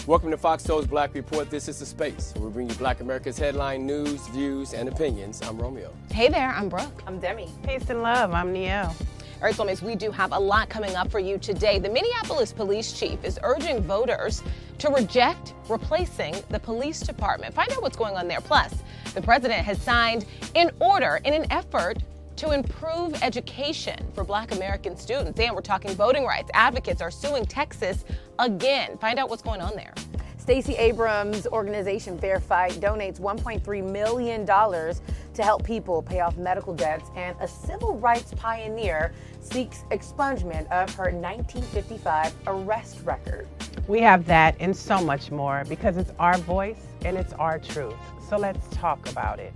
Welcome to Fox Soul's Black Report. This is the space where we bring you Black America's headline news, views, and opinions. I'm Romeo. Hey there, I'm Brooke. I'm Demi. Peace and love, I'm Nielle. All right, soulmates, we do have a lot coming up for you today. The Minneapolis police chief is urging voters to reject replacing the police department. Find out what's going on there. Plus, the president has signed an order in an effort to improve education for Black American students. And we're talking voting rights. Advocates are suing Texas again. Find out what's going on there. Stacey Abrams' organization Fair Fight donates $1.3 million to help people pay off medical debts, and a civil rights pioneer seeks expungement of her 1955 arrest record. We have that and so much more because it's our voice and it's our truth. So let's talk about it.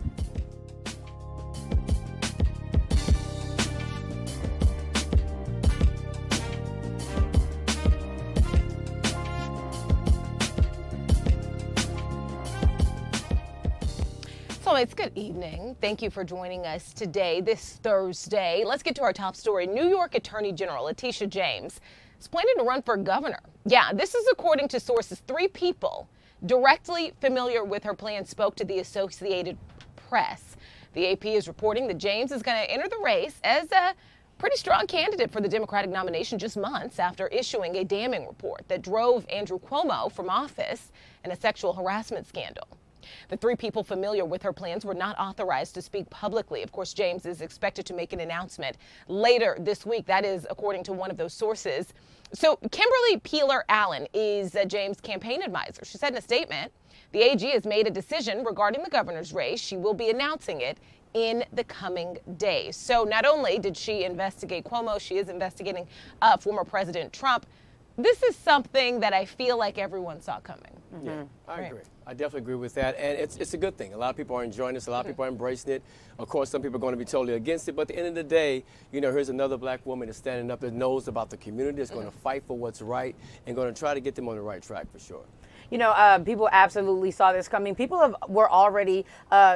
So it's good evening. Thank you for joining us today, this Thursday. Let's get to our top story. New York Attorney General Letitia James is planning to run for governor. Yeah, this is according to sources. 3 people directly familiar with her plan spoke to the Associated Press. The AP is reporting that James is going to enter the race as a pretty strong candidate for the Democratic nomination just months after issuing a damning report that drove Andrew Cuomo from office in a sexual harassment scandal. The 3 people familiar with her plans were not authorized to speak publicly. Of course, James is expected to make an announcement later this week. That is according to one of those sources. So Kimberly Peeler-Allen is James' campaign advisor. She said in a statement, the AG has made a decision regarding the governor's race. She will be announcing it in the coming days. So not only did she investigate Cuomo, she is investigating former President Trump. This is something that I feel like everyone saw coming. Yeah, I agree. I definitely agree with that. And it's a good thing. A lot of people are enjoying this. A lot of people are embracing it. Of course, some people are going to be totally against it. But at the end of the day, you know, here's another Black woman that's standing up that knows about the community, that's going to fight for what's right and going to try to get them on the right track for sure. You know, people absolutely saw this coming. People were already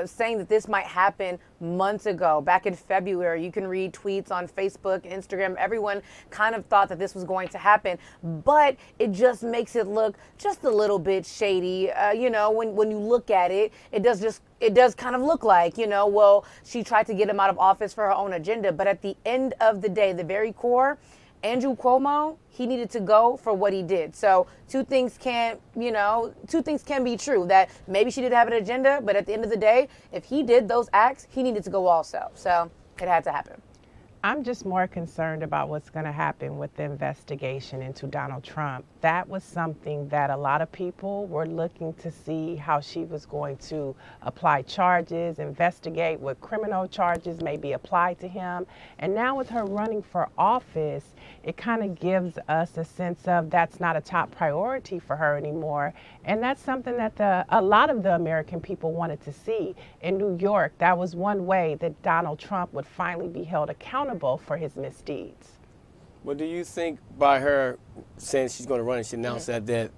saying that this might happen months ago, back in February. You can read tweets on Facebook, Instagram. Everyone kind of thought that this was going to happen, but it just makes it look just a little bit shady. You know, when you look at it, it does kind of look like, you know, well, she tried to get him out of office for her own agenda. But at the end of the day, the very core, Andrew Cuomo, he needed to go for what he did. So two things can be true. That maybe she did have an agenda, but at the end of the day, if he did those acts, he needed to go also. So it had to happen. I'm just more concerned about what's going to happen with the investigation into Donald Trump. That was something that a lot of people were looking to see how she was going to apply charges, investigate what criminal charges may be applied to him. And now with her running for office, it kind of gives us a sense of that's not a top priority for her anymore. And that's something that a lot of the American people wanted to see. In New York, that was one way that Donald Trump would finally be held accountable for his misdeeds. Well, do you think by her saying she's going to run and she announced that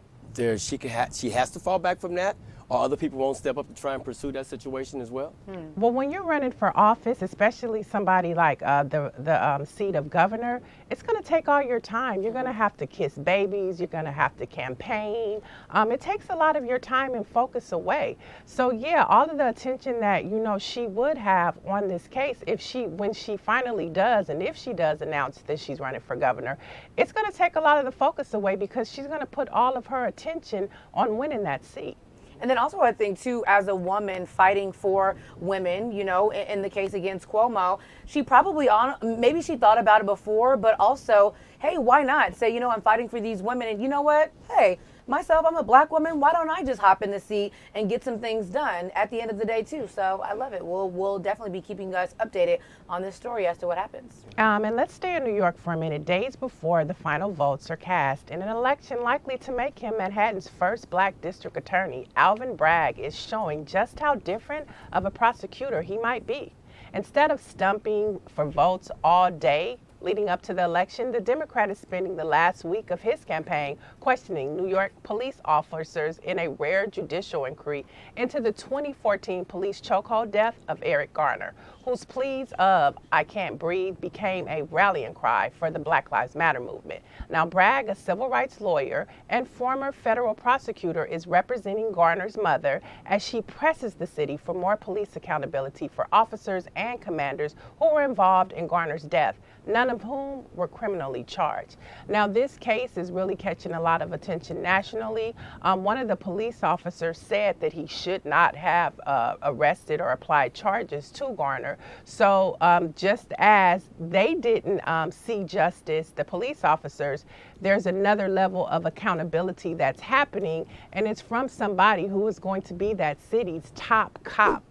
she has to fall back from that? Or other people won't step up to try and pursue that situation as well? Well, when you're running for office, especially somebody like the seat of governor, it's going to take all your time. You're going to have to kiss babies. You're going to have to campaign. It takes a lot of your time and focus away. So yeah, all of the attention that, you know, she would have on this case, when she finally does, and if she does announce that she's running for governor, it's going to take a lot of the focus away because she's going to put all of her attention on winning that seat. And then also I think, too, as a woman fighting for women, you know, in the case against Cuomo, she probably, maybe she thought about it before, but also, hey, why not say, you know, I'm fighting for these women. And you know what? Hey, myself, I'm a Black woman. Why don't I just hop in the seat and get some things done at the end of the day, too? So I love it. We'll definitely be keeping you guys updated on this story as to what happens. And let's stay in New York for a minute. Days before the final votes are cast in an election likely to make him Manhattan's first Black district attorney, Alvin Bragg is showing just how different of a prosecutor he might be. Instead of stumping for votes all day, Leading up to the election, the Democrat is spending the last week of his campaign questioning New York police officers in a rare judicial inquiry into the 2014 police chokehold death of Eric Garner, whose pleas of "I can't breathe" became a rallying cry for the Black Lives Matter movement. Now, Bragg, a civil rights lawyer and former federal prosecutor, is representing Garner's mother as she presses the city for more police accountability for officers and commanders who were involved in Garner's death, none of whom were criminally charged. Now, this case is really catching a lot of attention nationally. One of the police officers said that he should not have arrested or applied charges to Garner. So just as they didn't see justice, the police officers, there's another level of accountability that's happening, and it's from somebody who is going to be that city's top cop.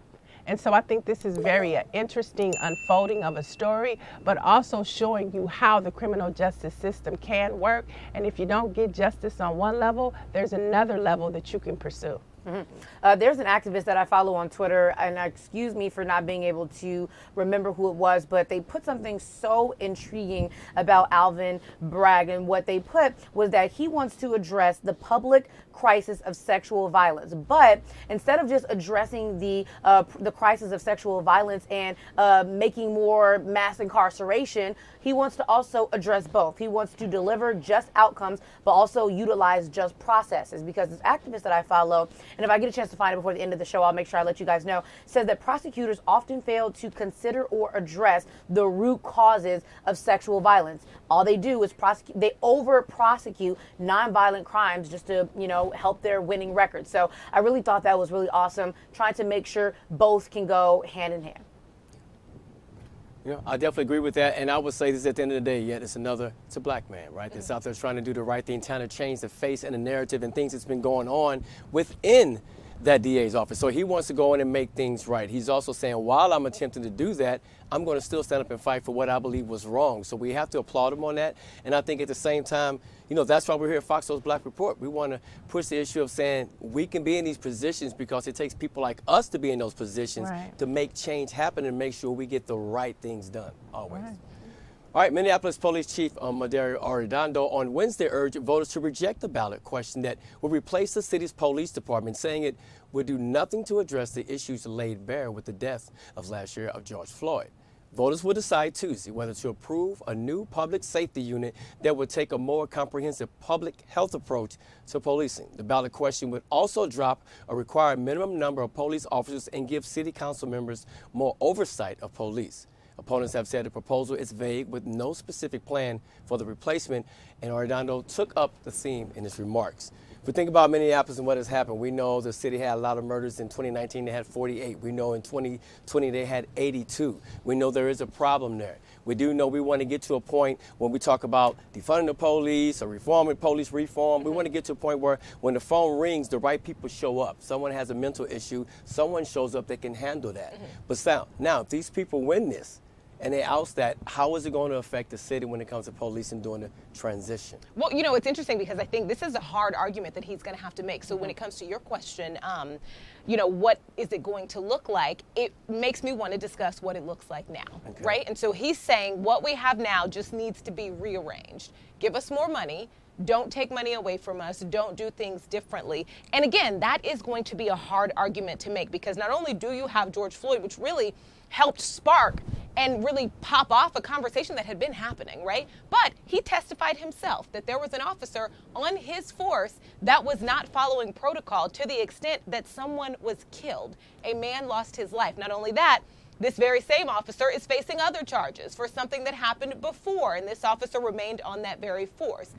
And so I think this is very interesting unfolding of a story, but also showing you how the criminal justice system can work. And if you don't get justice on one level, there's another level that you can pursue. Mm-hmm. There's an activist that I follow on Twitter, and excuse me for not being able to remember who it was, but they put something so intriguing about Alvin Bragg, and what they put was that he wants to address the public crisis of sexual violence, but instead of just addressing the crisis of sexual violence and making more mass incarceration, he wants to also address both. He wants to deliver just outcomes, but also utilize just processes, because this activist that I follow, and if I get a chance to find it before the end of the show, I'll make sure I let you guys know, says that prosecutors often fail to consider or address the root causes of sexual violence. All they do is they over-prosecute nonviolent crimes just to, help their winning record. So I really thought that was really awesome, trying to make sure both can go hand in hand. I definitely agree with that, and I would say this at the end of the day, it's a black man, right? That's out there trying to do the right thing, trying to change the face and the narrative and things that's been going on within that DA's office. So he wants to go in and make things right. He's also saying, while I'm attempting to do that, I'm going to still stand up and fight for what I believe was wrong. So we have to applaud him on that. And I think at the same time, that's why we're here at FOXSOUL's Black Report. We want to push the issue of saying we can be in these positions because it takes people like us to be in those positions to make change happen and make sure we get the right things done, always. Right. All right, Minneapolis Police Chief Madario Arredondo on Wednesday urged voters to reject the ballot question that will replace the city's police department, saying it would do nothing to address the issues laid bare with the death of last year of George Floyd. Voters will decide Tuesday whether to approve a new public safety unit that would take a more comprehensive public health approach to policing. The ballot question would also drop a required minimum number of police officers and give city council members more oversight of police. Opponents have said the proposal is vague with no specific plan for the replacement, and Arredondo took up the theme in his remarks. If we think about Minneapolis and what has happened, we know the city had a lot of murders. In 2019, they had 48. We know in 2020, they had 82. We know there is a problem there. We do know we want to get to a point when we talk about defunding the police or reforming police reform. We want to get to a point where when the phone rings, the right people show up. Someone has a mental issue. Someone shows up that can handle that. But now, if these people win this, and they oust that, how is it going to affect the city when it comes to policing during the transition? Well, it's interesting because I think this is a hard argument that he's going to have to make. So when it comes to your question, what is it going to look like? It makes me want to discuss what it looks like now, right? And so he's saying what we have now just needs to be rearranged. Give us more money. Don't take money away from us. Don't do things differently. And again, that is going to be a hard argument to make, because not only do you have George Floyd, which really helped spark and really pop off a conversation that had been happening, right? But he testified himself that there was an officer on his force that was not following protocol to the extent that someone was killed. A man lost his life. Not only that, this very same officer is facing other charges for something that happened before, and this officer remained on that very force.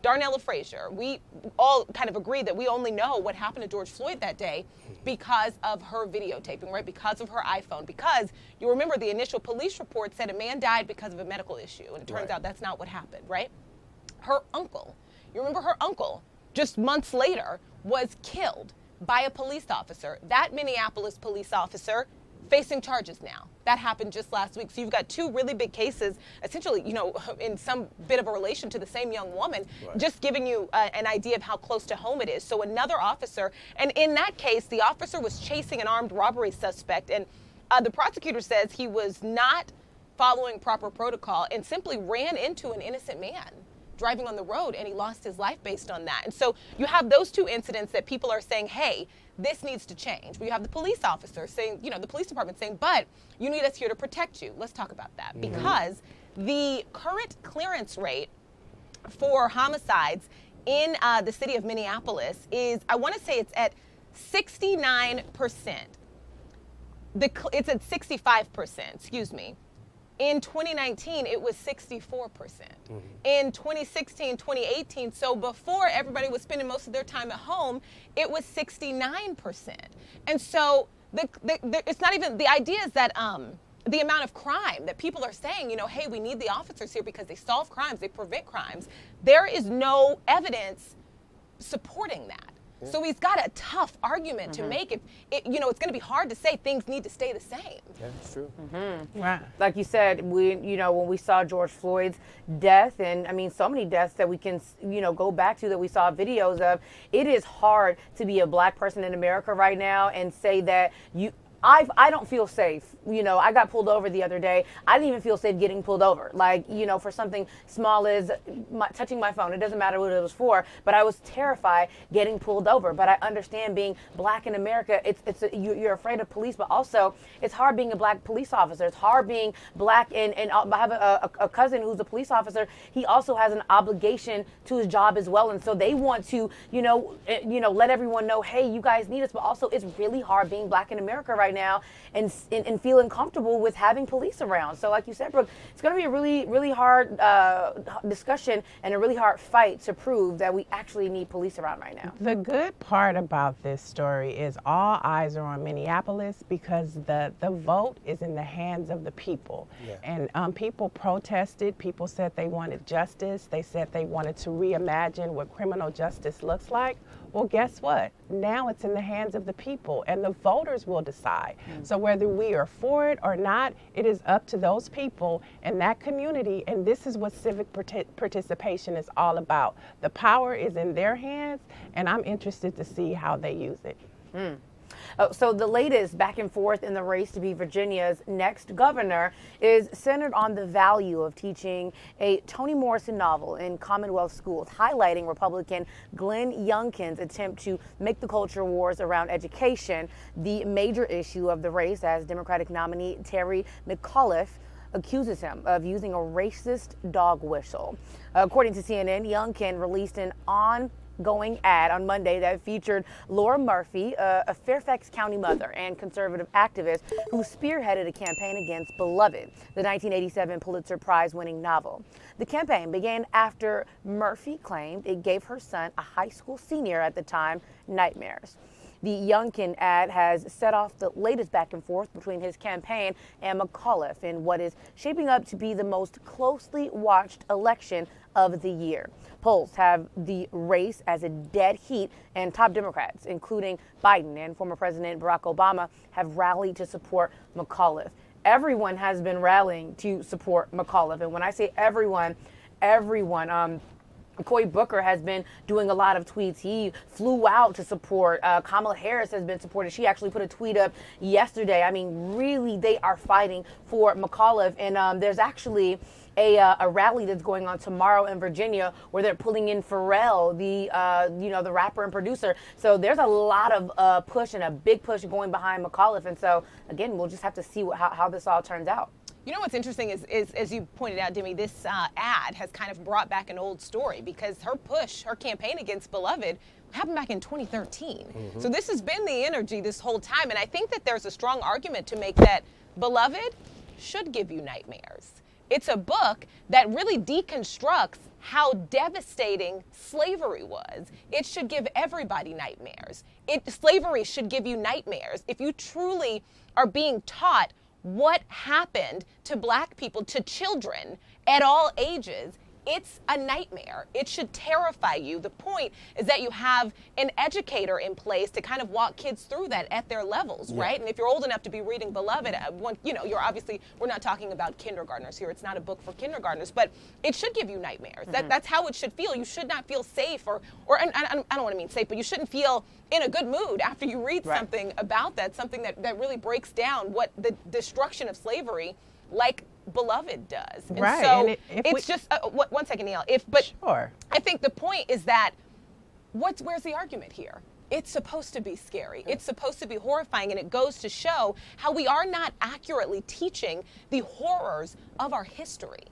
Darnella Frazier, we all kind of agree that we only know what happened to George Floyd that day because of her videotaping, right? Because of her iPhone. Because you remember the initial police report said a man died because of a medical issue. And it turns out that's not what happened, right? Her uncle, you remember her uncle, just months later, was killed by a police officer. That Minneapolis police officer facing charges now. That happened just last week. So you've got two really big cases, essentially, in some bit of a relation to the same young woman, just giving you an idea of how close to home it is. So another officer, and in that case, the officer was chasing an armed robbery suspect, and the prosecutor says he was not following proper protocol and simply ran into an innocent man driving on the road, and he lost his life based on that. And so you have those two incidents that people are saying, hey, this needs to change. We have the police officer saying, the police department saying, but you need us here to protect you. Let's talk about that. Mm-hmm. Because the current clearance rate for homicides in the city of Minneapolis is, I want to say it's at 69%. It's at 65%, excuse me. In 2019, it was 64%. Mm-hmm. In 2016, 2018, so before everybody was spending most of their time at home, it was 69%. And so it's not even, the idea is that the amount of crime that people are saying, hey, we need the officers here because they solve crimes, they prevent crimes. There is no evidence supporting that. Yeah. So he's got a tough argument to make. If it's going to be hard to say things need to stay the same. Yeah, that's true. Mm-hmm. Right. Like you said, when we saw George Floyd's death, and I mean so many deaths that we can go back to that we saw videos of. It is hard to be a black person in America right now and say that I don't feel safe. I got pulled over the other day. I didn't even feel safe getting pulled over. Like, for something small as touching my phone. It doesn't matter what it was for, but I was terrified getting pulled over. But I understand being black in America, you're afraid of police, but also it's hard being a black police officer. It's hard being black, and I have a cousin who's a police officer. He also has an obligation to his job as well. And so they want to, let everyone know, hey, you guys need us. But also it's really hard being black in America right now and feeling comfortable with having police around. So like you said, Brooke, it's going to be a really, really hard discussion and a really hard fight to prove that we actually need police around right now. The good part about this story is all eyes are on Minneapolis because the vote is in the hands of the people. Yeah. And people protested. People said they wanted justice. They said they wanted to reimagine what criminal justice looks like. Well, guess what? Now it's in the hands of the people, and the voters will decide. Mm-hmm. So whether we are for it or not, it is up to those people in that community, and this is what civic participation is all about. The power is in their hands, and I'm interested to see how they use it. Mm. So the latest back and forth in the race to be Virginia's next governor is centered on the value of teaching a Toni Morrison novel in Commonwealth schools, highlighting Republican Glenn Youngkin's attempt to make the culture wars around education the major issue of the race, as Democratic nominee Terry McAuliffe accuses him of using a racist dog whistle. According to CNN, Youngkin released an ongoing ad on Monday that featured Laura Murphy, a Fairfax County mother and conservative activist who spearheaded a campaign against Beloved, the 1987 Pulitzer Prize-winning novel. The campaign began after Murphy claimed it gave her son, a high school senior at the time, nightmares. The Youngkin ad has set off the latest back and forth between his campaign and McAuliffe in what is shaping up to be the most closely watched election of the year. Polls have the race as a dead heat, and top Democrats, including Biden and former President Barack Obama, have rallied to support McAuliffe. Everyone has been rallying to support McAuliffe, and when I say everyone, Cory Booker has been doing a lot of tweets. He flew out to support. Kamala Harris has been supported. She actually put a tweet up yesterday. I mean, really, they are fighting for McAuliffe. And there's actually a rally that's going on tomorrow in Virginia where they're pulling in Pharrell, the rapper and producer. So there's a lot of push and a big push going behind McAuliffe. And so, again, we'll just have to see how this all turns out. You know what's interesting is as you pointed out, Demi, this ad has kind of brought back an old story because her campaign against Beloved happened back in 2013. Mm-hmm. So this has been the energy this whole time. And I think that there's a strong argument to make that Beloved should give you nightmares. It's a book that really deconstructs how devastating slavery was. It should give everybody nightmares. Slavery should give you nightmares. If you truly are being taught what happened to black people, to children at all ages, it's a nightmare. It should terrify you. The point is that you have an educator in place to kind of walk kids through that at their levels, yeah. Right? And if you're old enough to be reading Beloved, we're not talking about kindergartners here. It's not a book for kindergartners, but it should give you nightmares. Mm-hmm. That's how it should feel. You should not feel safe and I don't want to mean safe, but you shouldn't feel in a good mood after you read something about that, something that really breaks down what the destruction of slavery, like Beloved does. And right. so and it's just, one second, Neil. Sure. I think the point is that where's the argument here? It's supposed to be scary. It's supposed to be horrifying, and it goes to show how we are not accurately teaching the horrors of our history.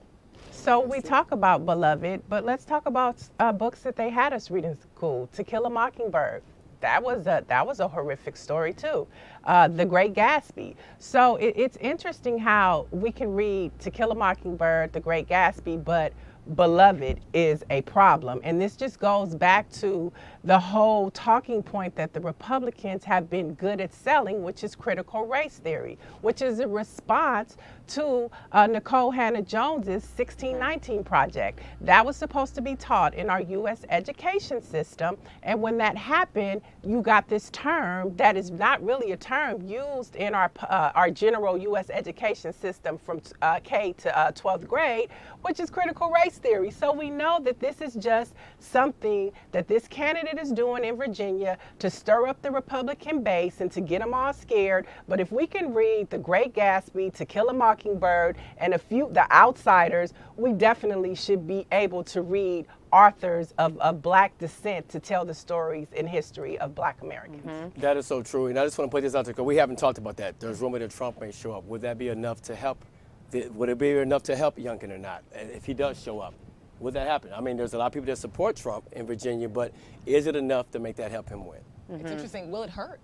So we talk about Beloved, but let's talk about books that they had us read in school. To Kill a Mockingbird. That was a horrific story too. The Great Gatsby. So it's interesting how we can read To Kill a Mockingbird, The Great Gatsby, but Beloved is a problem. And this just goes back to the whole talking point that the Republicans have been good at selling, which is critical race theory, which is a response to Nicole Hannah-Jones's 1619 project. That was supposed to be taught in our U.S. education system. And when that happened, you got this term that is not really a term used in our general U.S. education system from K to 12th grade, which is critical race theory. So we know that this is just something that this candidate is doing in Virginia to stir up the Republican base and to get them all scared. But if we can read The Great Gatsby, To Kill a Mockingbird, and the Outsiders, we definitely should be able to read authors of Black descent to tell the stories in history of Black Americans. Mm-hmm. That is so true. And I just want to put this out there because we haven't talked about that. There's rumor that Trump may show up. Would that be enough to help? Would it be enough to help Youngkin or not? And if he does show up, would that happen? I mean, there's a lot of people that support Trump in Virginia, but is it enough to make that help him win? It's interesting. Will it hurt?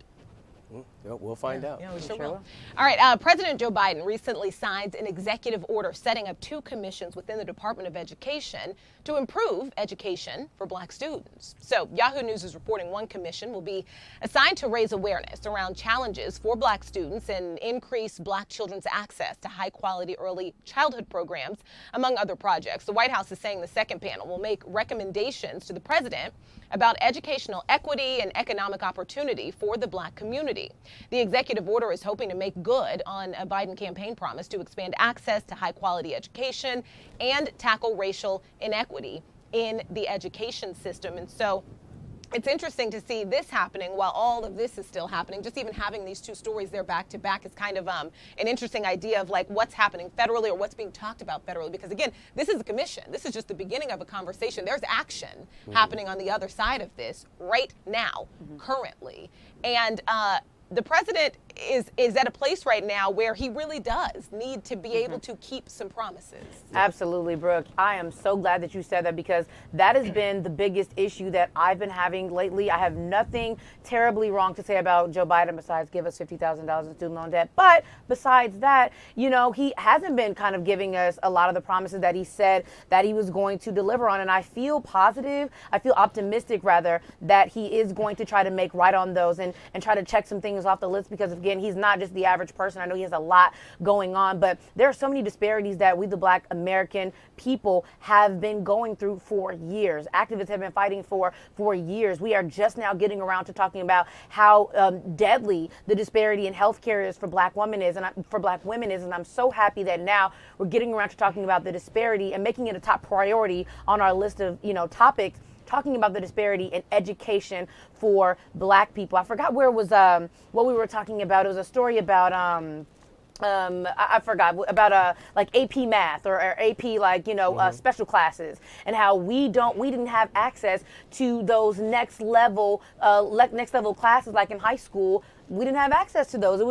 Yeah, we'll find out. Yeah, we sure will. All right, President Joe Biden recently signed an executive order setting up 2 commissions within the Department of Education to improve education for Black students. So Yahoo News is reporting one commission will be assigned to raise awareness around challenges for Black students and increase Black children's access to high-quality early childhood programs, among other projects. The White House is saying the second panel will make recommendations to the president about educational equity and economic opportunity for the Black community. The executive order is hoping to make good on a Biden campaign promise to expand access to high-quality education and tackle racial inequity in the education system. And so it's interesting to see this happening while all of this is still happening. Just even having these 2 stories there back to back is kind of an interesting idea of like what's happening federally or what's being talked about federally. Because again, this is a commission. This is just the beginning of a conversation. There's action happening on the other side of this right now, currently. And the president is at a place right now where he really does need to be able to keep some promises. Absolutely, Brooke. I am so glad that you said that because that has been the biggest issue that I've been having lately. I have nothing terribly wrong to say about Joe Biden besides give us $50,000 in student loan debt. But besides that, you know, he hasn't been kind of giving us a lot of the promises that he said that he was going to deliver on. And I feel positive, I feel optimistic rather, that he is going to try to make right on those and try to check some things off the list because, again, he's not just the average person. I know he has a lot going on, but there are so many disparities that we, the Black American people, have been going through for years. Activists have been fighting for years. We are just now getting around to talking about how deadly the disparity in healthcare is for Black women is, and I'm so happy that now we're getting around to talking about the disparity and making it a top priority on our list of, you know, topics, talking about the disparity in education for Black people. I forgot where it was, what we were talking about. It was a story about, I forgot, about like AP math or AP, like, you know, special classes, and how we didn't have access to those next level classes like in high school. We didn't have access to those.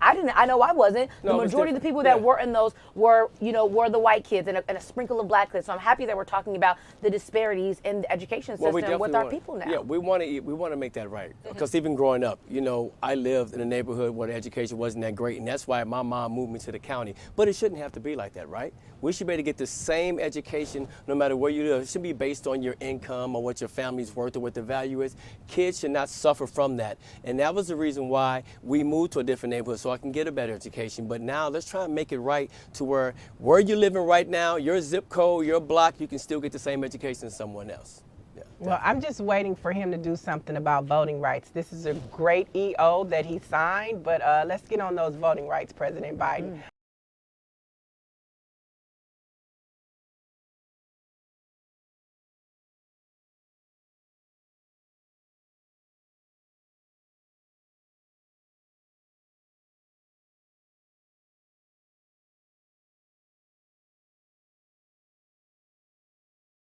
I know I wasn't. The majority of the people that were in those were the white kids and a sprinkle of Black kids. So I'm happy that we're talking about the disparities in the education system with our people now. Yeah, we want to make that right. Because even growing up, you know, I lived in a neighborhood where the education wasn't that great, and that's why my mom moved me to the county. But it shouldn't have to be like that, right? We should be able to get the same education no matter where you live. It should be based on your income or what your family's worth or what the value is. Kids should not suffer from that. And that was the reason why we moved to a different neighborhood so I can get a better education. But now let's try and make it right to where you're living right now, your zip code, your block, you can still get the same education as someone else. Yeah, well, I'm just waiting for him to do something about voting rights. This is a great EO that he signed, but let's get on those voting rights, President Biden.